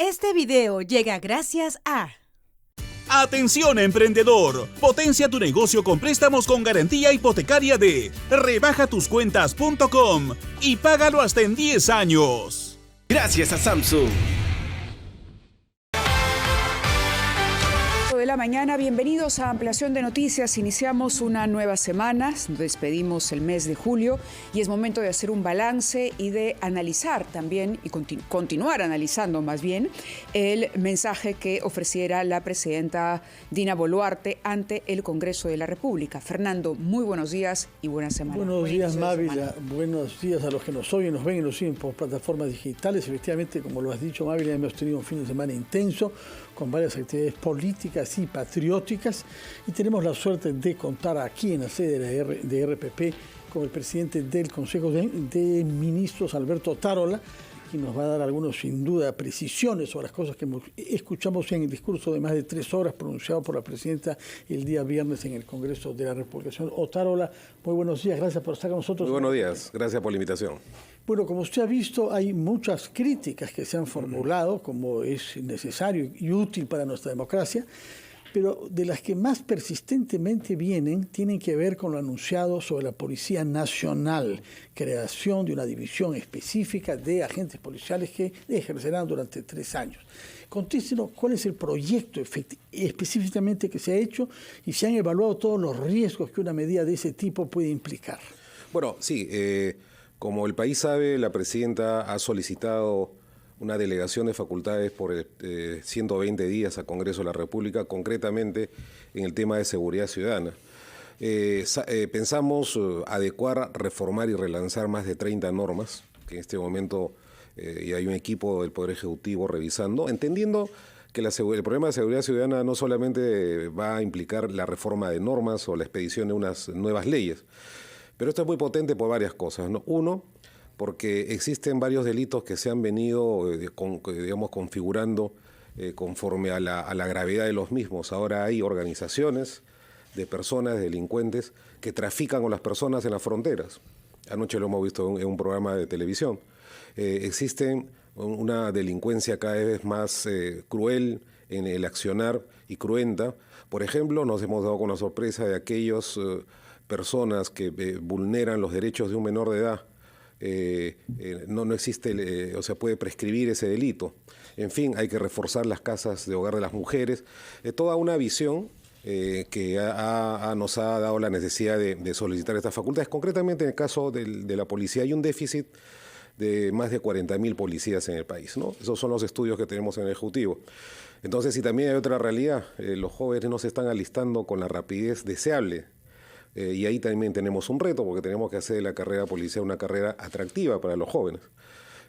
Este video llega gracias a... Atención emprendedor, potencia tu negocio con préstamos con garantía hipotecaria de rebajatuscuentas.com y págalo hasta en 10 años. Gracias a Samsung. De la mañana, bienvenidos a Ampliación de Noticias. Iniciamos una nueva semana, despedimos el mes de julio y es momento de hacer un balance y de analizar también y continuar analizando más bien el mensaje que ofreciera la presidenta Dina Boluarte ante el Congreso de la República. Fernando, muy buenos días y buena semana. Buenos días, Mávila. Buenos días a los que nos oyen, nos ven y nos siguen por plataformas digitales. Efectivamente, como lo has dicho, Mávila, hemos tenido un fin de semana intenso con varias actividades políticas y patrióticas, y tenemos la suerte de contar aquí en la sede de RPP con el presidente del Consejo de Ministros, Alberto Otárola, y nos va a dar algunas, sin duda, precisiones sobre las cosas que escuchamos en el discurso de más de 3 horas pronunciado por la presidenta el día viernes en el Congreso de la República. Señor Otárola, muy buenos días, gracias por estar con nosotros. Muy buenos días, gracias por la invitación. Bueno, como usted ha visto, hay muchas críticas que se han formulado, como es necesario y útil para nuestra democracia, pero de las que más persistentemente vienen tienen que ver con lo anunciado sobre la Policía Nacional, creación de una división específica de agentes policiales que ejercerán durante 3 años. Contéstenos cuál es el proyecto específicamente que se ha hecho y se han evaluado todos los riesgos que una medida de ese tipo puede implicar. Bueno, sí, como el país sabe, la presidenta ha solicitado una delegación de facultades por 120 días al Congreso de la República, concretamente en el tema de seguridad ciudadana. Pensamos adecuar, reformar y relanzar más de 30 normas, que en este momento ya hay un equipo del Poder Ejecutivo revisando, entendiendo que el problema de seguridad ciudadana no solamente va a implicar la reforma de normas o la expedición de unas nuevas leyes, pero esto es muy potente por varias cosas, ¿no? Uno, porque existen varios delitos que se han venido, configurando conforme a la gravedad de los mismos. Ahora hay organizaciones de personas, delincuentes, que trafican con las personas en las fronteras. Anoche lo hemos visto en un programa de televisión. Existen una delincuencia cada vez más cruel en el accionar y cruenta. Por ejemplo, nos hemos dado con la sorpresa de aquellas personas que vulneran los derechos de un menor de edad. No existe, puede prescribir ese delito. En fin, hay que reforzar las casas de hogar de las mujeres. Toda una visión que nos ha dado la necesidad de solicitar estas facultades. Concretamente, en el caso de la policía, hay un déficit de más de 40.000 policías en el país, ¿no? Esos son los estudios que tenemos en el Ejecutivo. Entonces, y también hay otra realidad, los jóvenes no se están alistando con la rapidez deseable. Y ahí también tenemos un reto, porque tenemos que hacer de la carrera policial una carrera atractiva para los jóvenes.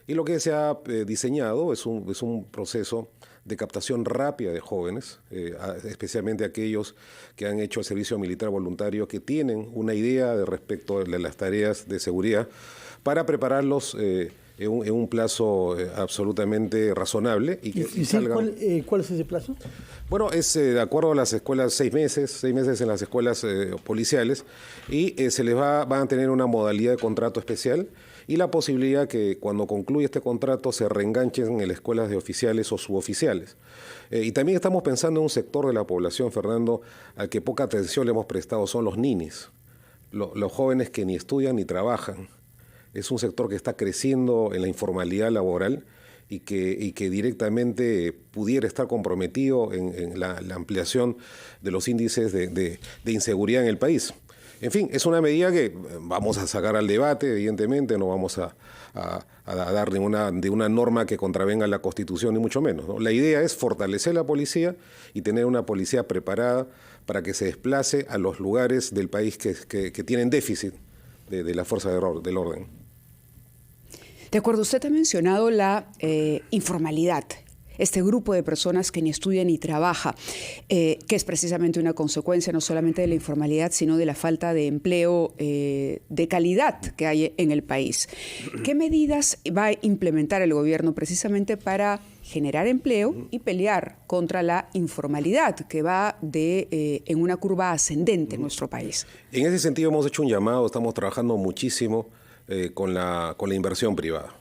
Y lo que se ha diseñado es un proceso de captación rápida de jóvenes, especialmente aquellos que han hecho el servicio militar voluntario, que tienen una idea de respecto de las tareas de seguridad, para prepararlos en un plazo absolutamente razonable. ¿Y salgan... ¿Cuál es ese plazo? Bueno, es de acuerdo a las escuelas 6 meses en las escuelas policiales, y van a tener una modalidad de contrato especial y la posibilidad que cuando concluya este contrato se reenganchen en las escuelas de oficiales o suboficiales. Y también estamos pensando en un sector de la población, Fernando, al que poca atención le hemos prestado, son los ninis, los jóvenes que ni estudian ni trabajan. Es un sector que está creciendo en la informalidad laboral y que directamente pudiera estar comprometido en la ampliación de los índices de inseguridad en el país. En fin, es una medida que vamos a sacar al debate, evidentemente, no vamos a dar de una norma que contravenga la Constitución, ni mucho menos, ¿no? La idea es fortalecer la policía y tener una policía preparada para que se desplace a los lugares del país que tienen déficit de la fuerza del orden. De acuerdo, usted ha mencionado la informalidad, este grupo de personas que ni estudia ni trabaja, que es precisamente una consecuencia no solamente de la informalidad, sino de la falta de empleo de calidad que hay en el país. ¿Qué medidas va a implementar el gobierno precisamente para generar empleo y pelear contra la informalidad, que va en una curva ascendente en nuestro país? En ese sentido hemos hecho un llamado, estamos trabajando muchísimo con la inversión privada.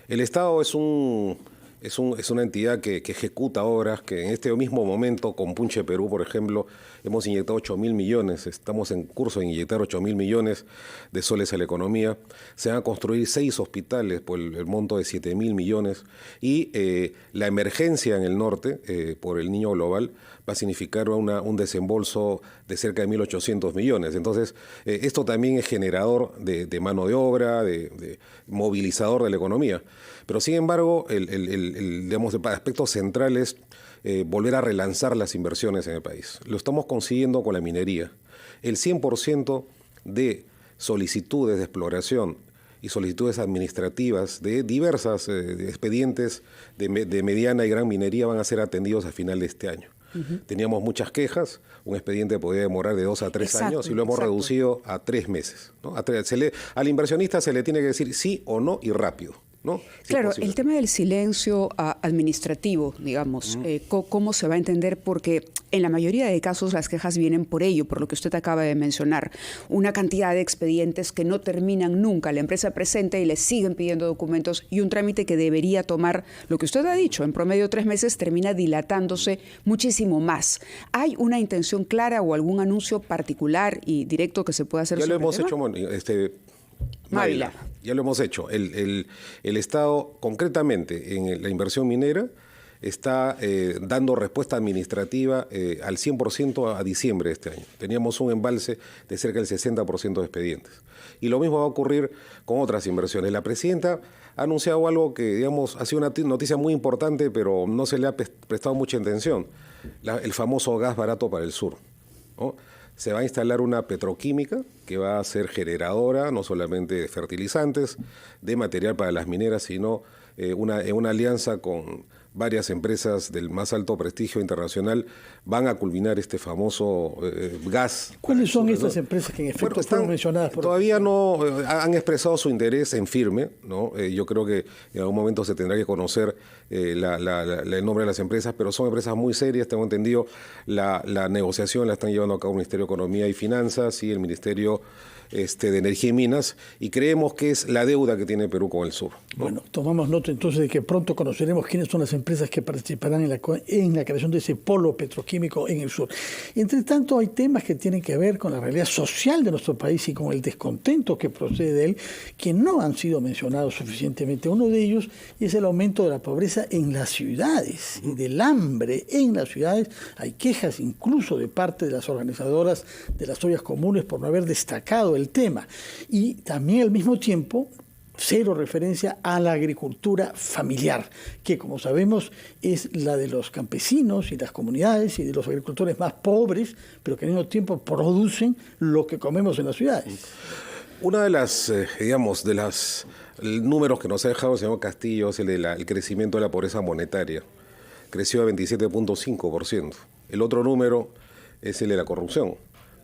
El Estado es un es una entidad que ejecuta obras, que en este mismo momento, con Punche Perú, por ejemplo, hemos inyectado 8.000 millones, estamos en curso de inyectar 8.000 millones de soles a la economía. Se van a construir 6 hospitales por el monto de 7.000 millones y la emergencia en el norte, por el Niño Global, va a significar un desembolso de cerca de 1.800 millones. Entonces, esto también es generador de mano de obra, de movilizador de la economía. Pero, sin embargo, digamos, el aspecto central es volver a relanzar las inversiones en el país. Lo estamos consiguiendo con la minería. El 100% de solicitudes de exploración y solicitudes administrativas de diversas expedientes de mediana y gran minería van a ser atendidos a final de este año. Teníamos muchas quejas, un expediente podía demorar de 2 a 3 años y lo hemos reducido a 3 meses. ¿No? Al inversionista se le tiene que decir sí o no y rápido. ¿No? Claro, el tema del silencio administrativo, digamos, ¿cómo se va a entender? Porque en la mayoría de casos las quejas vienen por ello, por lo que usted acaba de mencionar. Una cantidad de expedientes que no terminan nunca. La empresa presenta y le siguen pidiendo documentos y un trámite que debería tomar, lo que usted ha dicho, en promedio 3 meses, termina dilatándose muchísimo más. ¿Hay una intención clara o algún anuncio particular y directo que se pueda hacer? Ya lo hemos hecho, Mávila. Ya lo hemos hecho. El Estado, concretamente en la inversión minera, está dando respuesta administrativa al 100% a diciembre de este año. Teníamos un embalse de cerca del 60% de expedientes. Y lo mismo va a ocurrir con otras inversiones. La presidenta ha anunciado algo que, digamos, ha sido una noticia muy importante, pero no se le ha prestado mucha atención. El famoso gas barato para el sur, ¿no? Se va a instalar una petroquímica que va a ser generadora no solamente de fertilizantes, de material para las mineras, sino una alianza con varias empresas del más alto prestigio internacional van a culminar este famoso gas. ¿Cuáles son estas empresas que en efecto están mencionadas? Todavía no han expresado su interés en firme, ¿no? Yo creo que en algún momento se tendrá que conocer el nombre de las empresas, pero son empresas muy serias. Tengo entendido la negociación la están llevando a cabo el Ministerio de Economía y Finanzas y el Ministerio de Energía y Minas, y creemos que es la deuda que tiene Perú con el sur, ¿no? Bueno, tomamos nota entonces de que pronto conoceremos quiénes son las empresas que participarán en la creación de ese polo petroquímico en el sur. Entre tanto, hay temas que tienen que ver con la realidad social de nuestro país y con el descontento que procede de él, que no han sido mencionados suficientemente. Uno de ellos es el aumento de la pobreza en las ciudades y del hambre en las ciudades. Hay quejas incluso de parte de las organizadoras de las ollas comunes por no haber destacado el tema. Y también al mismo tiempo cero referencia a la agricultura familiar, que como sabemos es la de los campesinos y las comunidades y de los agricultores más pobres, pero que al mismo tiempo producen lo que comemos en las ciudades. Una de las, números que nos ha dejado el señor Castillo es el crecimiento de la pobreza monetaria. Creció a 27.5%. El otro número es el de la corrupción.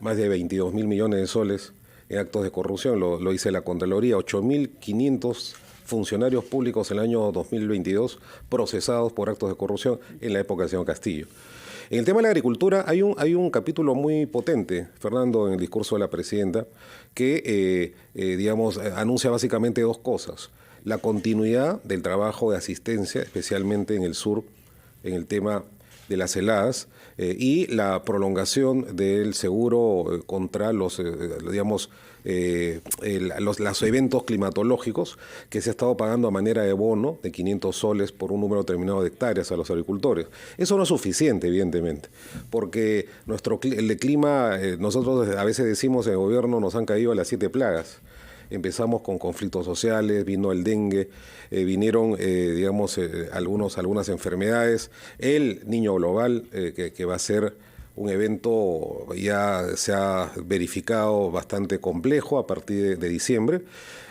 Más de 22.000 millones de soles en actos de corrupción, lo dice la Contraloría, 8.500 funcionarios públicos en el año 2022 procesados por actos de corrupción en la época del señor Castillo. En el tema de la agricultura hay un capítulo muy potente, Fernando, en el discurso de la presidenta, que anuncia básicamente 2 cosas. La continuidad del trabajo de asistencia, especialmente en el sur, en el tema de las heladas, y la prolongación del seguro contra los eventos climatológicos que se ha estado pagando a manera de bono de 500 soles por un número determinado de hectáreas a los agricultores. Eso no es suficiente, evidentemente, porque el clima, nosotros a veces decimos en el gobierno nos han caído las 7 plagas. Empezamos con conflictos sociales, vino el dengue, vinieron, algunas enfermedades, el Niño Global, que va a ser un evento, ya se ha verificado bastante complejo a partir de diciembre.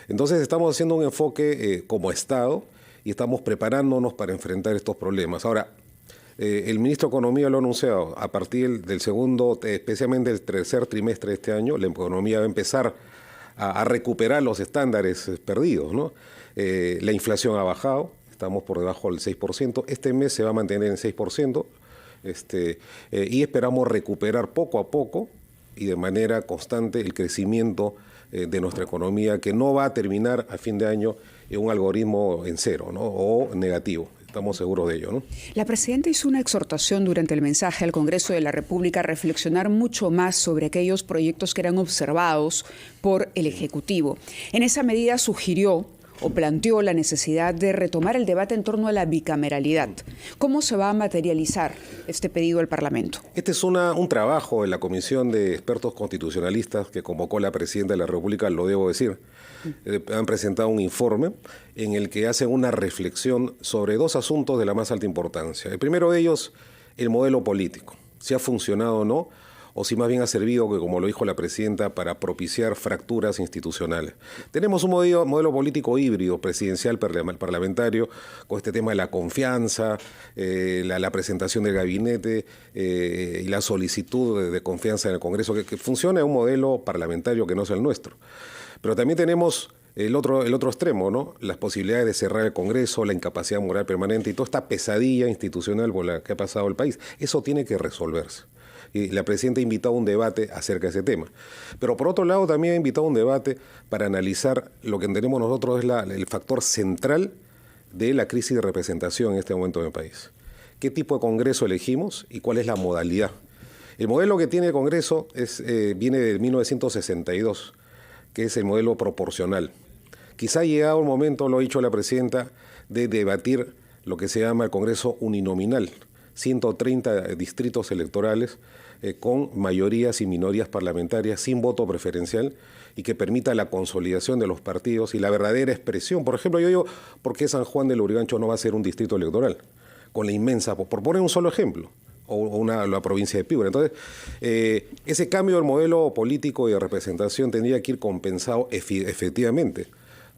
Entonces estamos haciendo un enfoque como Estado y estamos preparándonos para enfrentar estos problemas. Ahora, el ministro de Economía lo ha anunciado, a partir del segundo, especialmente el tercer trimestre de este año, la economía va a empezar a recuperar los estándares perdidos, ¿no? La inflación ha bajado, estamos por debajo del 6%, este mes se va a mantener en 6%, y esperamos recuperar poco a poco y de manera constante el crecimiento de nuestra economía, que no va a terminar a fin de año en un algoritmo en cero, ¿no? O negativo. Estamos seguros de ello, ¿no? La presidenta hizo una exhortación durante el mensaje al Congreso de la República a reflexionar mucho más sobre aquellos proyectos que eran observados por el Ejecutivo. En esa medida sugirió o planteó la necesidad de retomar el debate en torno a la bicameralidad. ¿Cómo se va a materializar este pedido al Parlamento? Este es un trabajo en la Comisión de Expertos Constitucionalistas que convocó la Presidenta de la República, lo debo decir. Han presentado un informe en el que hacen una reflexión sobre dos asuntos de la más alta importancia. El primero de ellos, el modelo político, si ha funcionado o no, o si más bien ha servido, que como lo dijo la Presidenta, para propiciar fracturas institucionales. Tenemos un modelo político híbrido, presidencial, parlamentario, con este tema de la confianza, la presentación del gabinete y la solicitud de confianza en el Congreso, que funciona en un modelo parlamentario que no es el nuestro. Pero también tenemos el otro extremo, ¿no? Las posibilidades de cerrar el Congreso, la incapacidad moral permanente y toda esta pesadilla institucional por la que ha pasado el país. Eso tiene que resolverse. Y la Presidenta ha invitado a un debate acerca de ese tema. Pero por otro lado también ha invitado a un debate para analizar lo que entendemos nosotros es el factor central de la crisis de representación en este momento en el país. ¿Qué tipo de Congreso elegimos y cuál es la modalidad? El modelo que tiene el Congreso viene de 1962, que es el modelo proporcional. Quizá ha llegado el momento, lo ha dicho la Presidenta, de debatir lo que se llama el Congreso uninominal, 130 distritos electorales con mayorías y minorías parlamentarias sin voto preferencial y que permita la consolidación de los partidos y la verdadera expresión. Por ejemplo, yo digo, ¿por qué San Juan de Lurigancho no va a ser un distrito electoral? Con la inmensa, por poner un solo ejemplo, o la provincia de Piura. Entonces, ese cambio del modelo político y de representación tendría que ir compensado efectivamente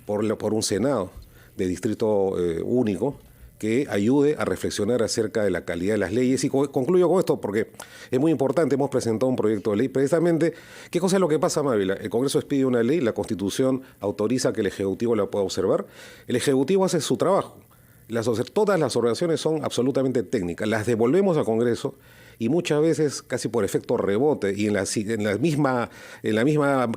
por un Senado de distrito único que ayude a reflexionar acerca de la calidad de las leyes. Y concluyo con esto porque es muy importante, hemos presentado un proyecto de ley. Precisamente, ¿qué cosa es lo que pasa, Mávila? El Congreso expide una ley, la Constitución autoriza que el Ejecutivo la pueda observar. El Ejecutivo hace su trabajo. Todas las observaciones son absolutamente técnicas. Las devolvemos al Congreso y muchas veces, casi por efecto rebote, y en la misma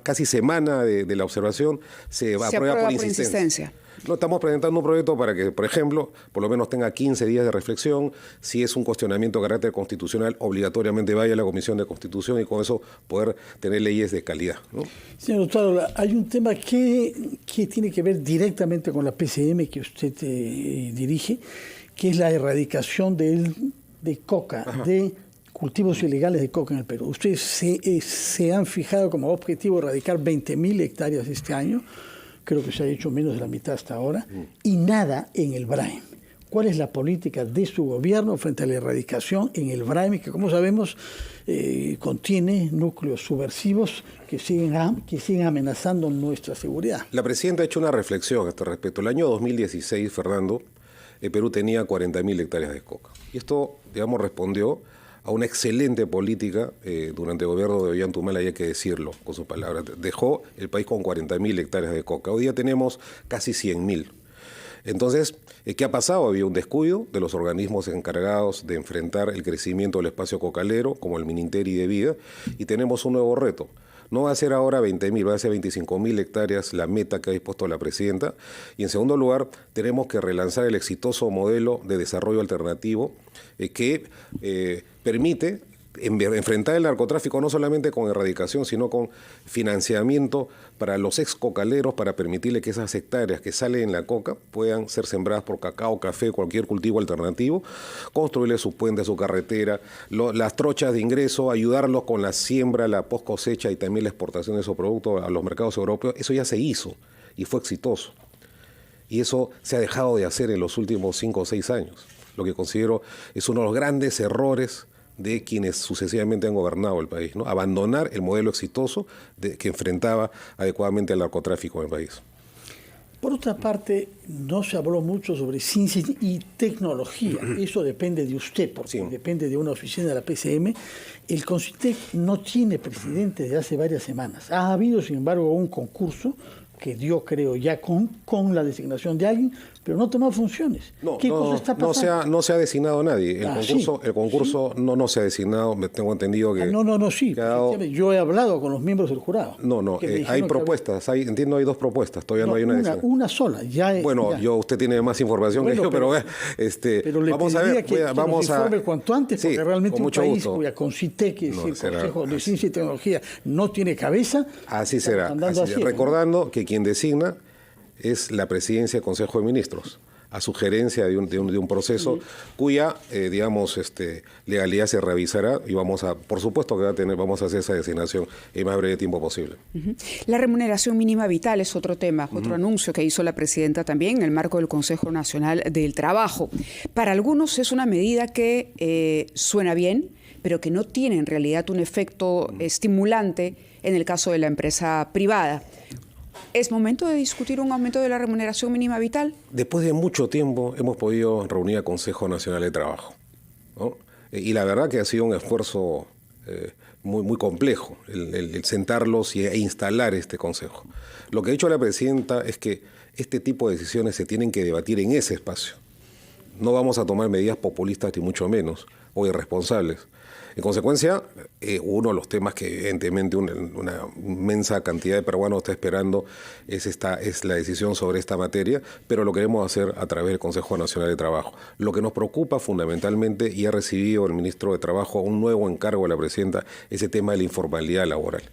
casi semana de la observación, se aprueba por insistencia. No estamos presentando un proyecto para que, por ejemplo, por lo menos tenga 15 días de reflexión. Si es un cuestionamiento de carácter constitucional, obligatoriamente vaya a la Comisión de Constitución y con eso poder tener leyes de calidad, ¿no? Señor doctor, hay un tema que tiene que ver directamente con la PCM que usted dirige, que es la erradicación de coca, Ajá. de cultivos ilegales de coca en el Perú. Ustedes se han fijado como objetivo erradicar 20.000 hectáreas este año. Creo que se ha hecho menos de la mitad hasta ahora, y nada en el BRAEM. ¿Cuál es la política de su gobierno frente a la erradicación en el BRAEM, que como sabemos contiene núcleos subversivos que siguen amenazando nuestra seguridad? La Presidenta ha hecho una reflexión a este respecto. El año 2016, Fernando, el Perú tenía 40.000 hectáreas de coca. Y esto, digamos, respondió a una excelente política durante el gobierno de Ollanta, hay que decirlo con sus palabras. Dejó el país con 40.000 hectáreas de coca. Hoy día tenemos casi 100.000. Entonces, ¿qué ha pasado? Había un descuido de los organismos encargados de enfrentar el crecimiento del espacio cocalero, como el Mininteri de Vida, y tenemos un nuevo reto. No va a ser ahora 20.000, va a ser 25.000 hectáreas la meta que ha dispuesto la Presidenta. Y en segundo lugar, tenemos que relanzar el exitoso modelo de desarrollo alternativo que permite enfrentar el narcotráfico no solamente con erradicación, sino con financiamiento para los ex-cocaleros, para permitirle que esas hectáreas que salen en la coca puedan ser sembradas por cacao, café, cualquier cultivo alternativo, construirle sus puentes, su carretera, las trochas de ingreso, ayudarlos con la siembra, la post cosecha y también la exportación de esos productos a los mercados europeos. Eso ya se hizo y fue exitoso. Y eso se ha dejado de hacer en los últimos 5 o 6 años. Lo que considero es uno de los grandes errores de quienes sucesivamente han gobernado el país, ¿no? Abandonar el modelo exitoso que enfrentaba adecuadamente al narcotráfico en el país. Por otra parte, no se habló mucho sobre ciencia y tecnología. Eso depende de usted, porque depende de una oficina de la PCM. El CONCITEC no tiene presidente desde hace varias semanas. Ha habido, sin embargo, un concurso que dio, creo, ya con la designación de alguien, pero no toma funciones. ¿Qué cosa está pasando? No se ha designado a nadie. El concurso no se ha designado. Me tengo entendido que... Sí. Yo he hablado con los miembros del jurado. Hay propuestas. Entiendo, hay 2 propuestas. Todavía no hay una. Una sola. Usted tiene más información que yo, pero le vamos a ver. Que nos informe cuanto antes, porque realmente un país cuya CONCITEC, es decir, Consejo de Ciencia y Tecnología, no tiene cabeza. Así será. Recordando que quien designa es la presidencia del Consejo de Ministros, a sugerencia de un proceso cuya, legalidad se revisará y por supuesto que vamos a hacer esa designación en el más breve tiempo posible. La remuneración mínima vital es otro tema, otro anuncio que hizo la presidenta también en el marco del Consejo Nacional del Trabajo. Para algunos es una medida que suena bien, pero que no tiene en realidad un efecto estimulante en el caso de la empresa privada. ¿Es momento de discutir un aumento de la remuneración mínima vital? Después de mucho tiempo hemos podido reunir al Consejo Nacional de Trabajo, ¿no? Y la verdad que ha sido un esfuerzo muy complejo el sentarlos e instalar este Consejo. Lo que ha dicho la presidenta es que este tipo de decisiones se tienen que debatir en ese espacio. No vamos a tomar medidas populistas ni mucho menos, o irresponsables. En consecuencia, uno de los temas que evidentemente una inmensa cantidad de peruanos está esperando es la decisión sobre esta materia, pero lo queremos hacer a través del Consejo Nacional de Trabajo. Lo que nos preocupa fundamentalmente, y ha recibido el ministro de Trabajo un nuevo encargo de la presidenta, es el tema de la informalidad laboral,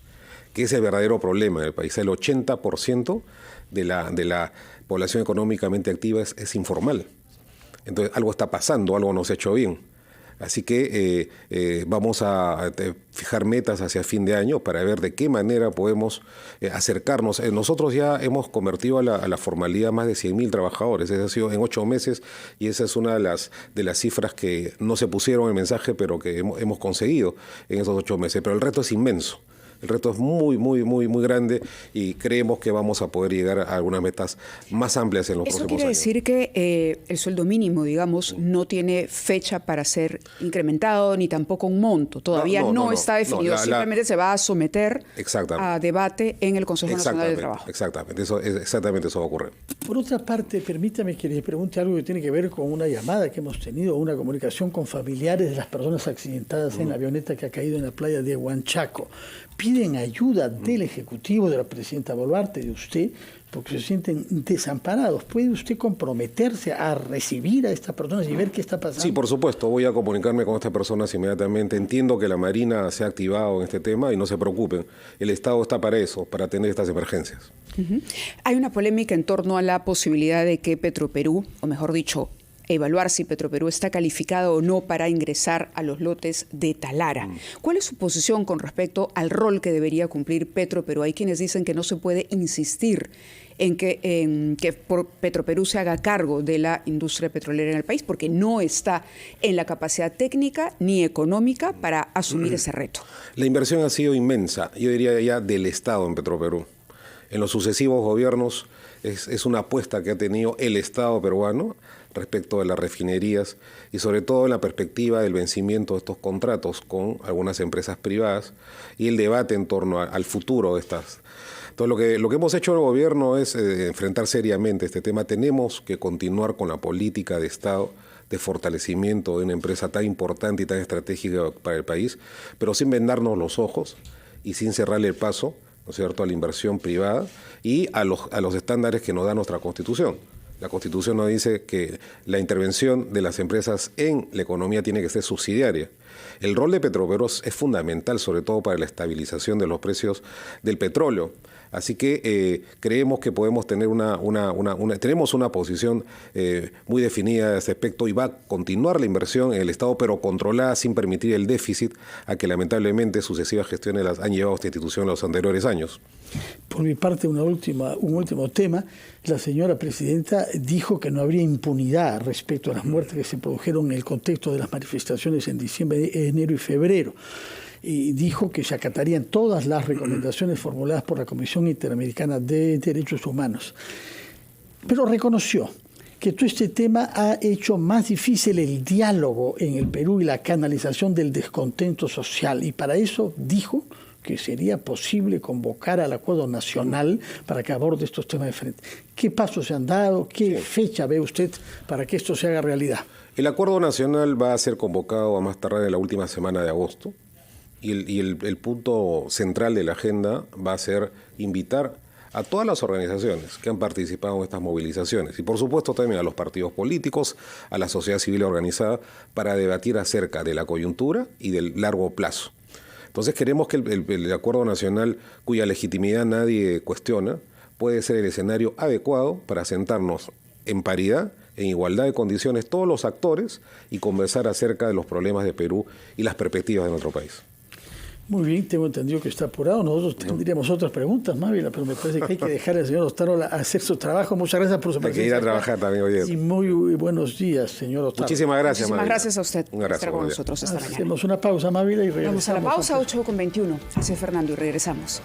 que es el verdadero problema del país. El 80% de la población económicamente activa es informal. Entonces, algo está pasando, algo no se ha hecho bien. Así que vamos a fijar metas hacia fin de año para ver de qué manera podemos acercarnos. Nosotros ya hemos convertido a la formalidad más de 100.000 trabajadores. Eso ha sido en 8 meses y esa es una de las cifras que no se pusieron en el mensaje, pero que hemos conseguido en esos 8 meses. Pero el reto es inmenso. El reto es muy grande y creemos que vamos a poder llegar a algunas metas más amplias en los próximos años. Eso quiere decir que el sueldo mínimo, digamos, no tiene fecha para ser incrementado ni tampoco un monto. Todavía no está definido. Simplemente se va a someter a debate en el Consejo Nacional del Trabajo. Exactamente eso va a ocurrir. Por otra parte, permítame que les pregunte algo que tiene que ver con una llamada que hemos tenido, una comunicación con familiares de las personas accidentadas en la avioneta que ha caído en la playa de Huanchaco. Piden ayuda del Ejecutivo, de la presidenta Boluarte, de usted, porque se sienten desamparados. ¿Puede usted comprometerse a recibir a estas personas y ver qué está pasando? Sí, por supuesto. Voy a comunicarme con estas personas inmediatamente. Entiendo que la Marina se ha activado en este tema y no se preocupen. El Estado está para eso, para atender estas emergencias. Hay una polémica en torno a la posibilidad de que Petroperú, o mejor dicho, evaluar si Petroperú está calificado o no para ingresar a los lotes de Talara. ¿Cuál es su posición con respecto al rol que debería cumplir Petroperú? Hay quienes dicen que no se puede insistir en que Petroperú se haga cargo de la industria petrolera en el país porque no está en la capacidad técnica ni económica para asumir ese reto. La inversión ha sido inmensa, yo diría ya del Estado en Petroperú. En los sucesivos gobiernos es una apuesta que ha tenido el Estado peruano respecto de las refinerías y sobre todo en la perspectiva del vencimiento de estos contratos con algunas empresas privadas y el debate en torno al futuro de estas. Entonces lo que hemos hecho en el gobierno es enfrentar seriamente este tema. Tenemos que continuar con la política de Estado de fortalecimiento de una empresa tan importante y tan estratégica para el país, pero sin vendarnos los ojos y sin cerrarle el paso, ¿no es cierto?, a la inversión privada y a los estándares que nos da nuestra Constitución. La Constitución nos dice que la intervención de las empresas en la economía tiene que ser subsidiaria. El rol de Petroperú es fundamental, sobre todo para la estabilización de los precios del petróleo. Así que creemos que podemos tener tenemos una posición muy definida a ese aspecto y va a continuar la inversión en el Estado, pero controlada sin permitir el déficit a que lamentablemente sucesivas gestiones las han llevado a esta institución en los anteriores años. Por mi parte, un último tema. La señora presidenta dijo que no habría impunidad respecto a las muertes que se produjeron en el contexto de las manifestaciones en diciembre, enero y febrero. Y dijo que se acatarían todas las recomendaciones formuladas por la Comisión Interamericana de Derechos Humanos. Pero reconoció que todo este tema ha hecho más difícil el diálogo en el Perú y la canalización del descontento social. Y para eso, dijo, que sería posible convocar al acuerdo nacional para que aborde estos temas de frente. ¿Qué pasos se han dado? ¿Qué fecha ve usted para que esto se haga realidad? El acuerdo nacional va a ser convocado a más tardar en la última semana de agosto y el punto central de la agenda va a ser invitar a todas las organizaciones que han participado en estas movilizaciones y por supuesto también a los partidos políticos, a la sociedad civil organizada, para debatir acerca de la coyuntura y del largo plazo. Entonces queremos que el acuerdo nacional, cuya legitimidad nadie cuestiona, puede ser el escenario adecuado para sentarnos en paridad, en igualdad de condiciones, todos los actores y conversar acerca de los problemas de Perú y las perspectivas de nuestro país. Muy bien, tengo entendido que está apurado. Nosotros tendríamos otras preguntas, Mávila, pero me parece que hay que dejar al señor Otárola hacer su trabajo. Muchas gracias por su presencia. Hay que ir a trabajar también, oye. Y muy buenos días, señor Otárola. Muchísimas gracias, Muchísimas Mávila. gracias a usted por estar con nosotros esta mañana. Hacemos una pausa, Mávila, y regresamos. Vamos a la pausa, 8:21. Hace Fernando y regresamos.